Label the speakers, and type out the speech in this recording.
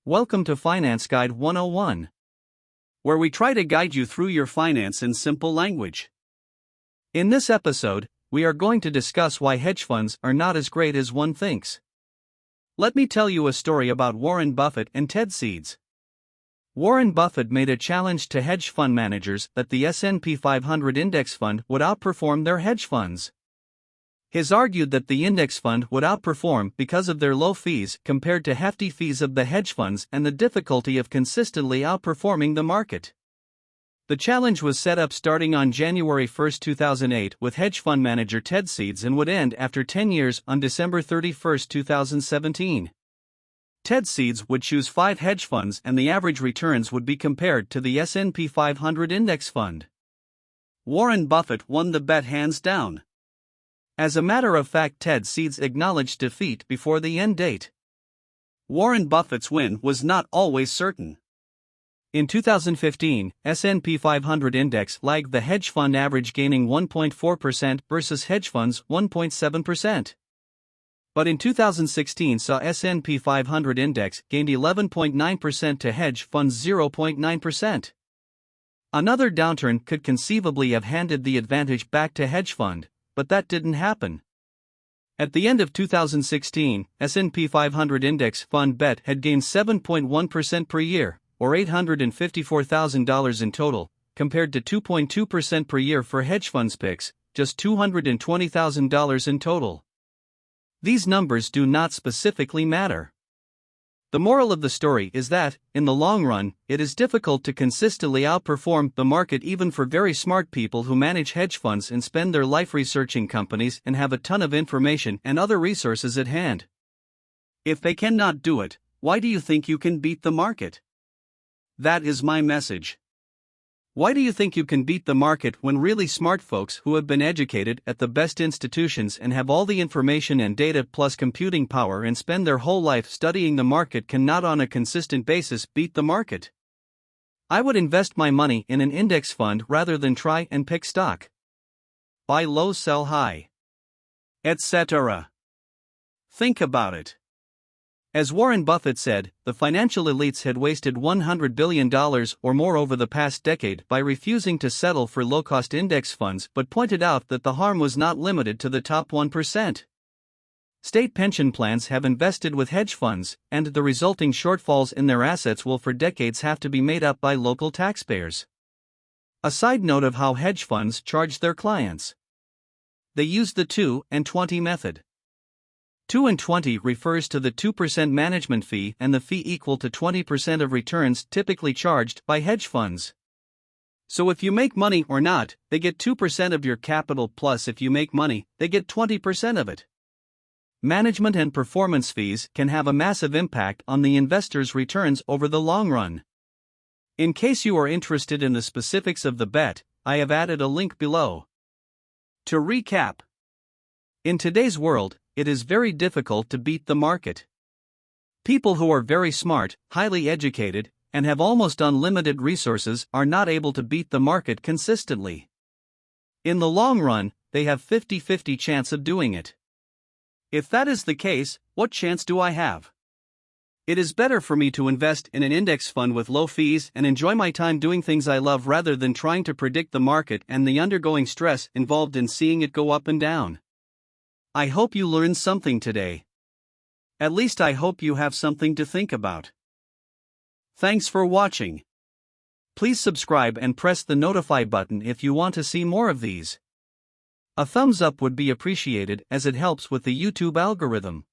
Speaker 1: Welcome to Finance Guide 101, where we try to guide you through your finance in simple language. In this episode, we are going to discuss why hedge funds are not as great as one thinks. Let me tell you a story about Warren Buffett and Ted Seeds. Warren Buffett made a challenge to hedge fund managers that the S&P 500 index fund would outperform their hedge funds. He argued that the index fund would outperform because of their low fees compared to hefty fees of the hedge funds and the difficulty of consistently outperforming the market. The challenge was set up starting on January 1, 2008 with hedge fund manager Ted Seeds and would end after 10 years on December 31, 2017. Ted Seeds would choose 5 hedge funds and the average returns would be compared to the S&P 500 index fund. Warren Buffett won the bet hands down. As a matter of fact, Ted Seeds acknowledged defeat before the end date. Warren Buffett's win was not always certain. In 2015, S&P 500 index lagged the hedge fund average, gaining 1.4% versus hedge funds 1.7%. But in 2016 saw S&P 500 index gained 11.9% to hedge funds 0.9%. Another downturn could conceivably have handed the advantage back to hedge fund, but that didn't happen. At the end of 2016, S&P 500 index fund bet had gained 7.1% per year, or $854,000 in total, compared to 2.2% per year for hedge funds picks, just $220,000 in total. These numbers do not specifically matter. The moral of the story is that, in the long run, it is difficult to consistently outperform the market even for very smart people who manage hedge funds and spend their life researching companies and have a ton of information and other resources at hand. If they cannot do it, why do you think you can beat the market? That is my message. Why do you think you can beat the market when really smart folks who have been educated at the best institutions and have all the information and data plus computing power and spend their whole life studying the market cannot on a consistent basis beat the market? I would invest my money in an index fund rather than try and pick stock. Buy low, sell high, etc. Think about it. As Warren Buffett said, the financial elites had wasted $100 billion or more over the past decade by refusing to settle for low-cost index funds, but pointed out that the harm was not limited to the top 1%. State pension plans have invested with hedge funds, and the resulting shortfalls in their assets will for decades have to be made up by local taxpayers. A side note of how hedge funds charge their clients. They use the 2 and 20 method. 2 and 20 refers to the 2% management fee and the fee equal to 20% of returns typically charged by hedge funds. So if you make money or not, they get 2% of your capital, plus if you make money, they get 20% of it. Management and performance fees can have a massive impact on the investor's returns over the long run. In case you are interested in the specifics of the bet, I have added a link below. To recap, in today's world, it is very difficult to beat the market. People who are very smart, highly educated, and have almost unlimited resources are not able to beat the market consistently. In the long run, they have 50-50 chance of doing it. If that is the case, what chance do I have? It is better for me to invest in an index fund with low fees and enjoy my time doing things I love rather than trying to predict the market and the undergoing stress involved in seeing it go up and down. I hope you learned something today. At least I hope you have something to think about. Thanks for watching. Please subscribe and press the notify button if you want to see more of these. A thumbs up would be appreciated as it helps with the YouTube algorithm.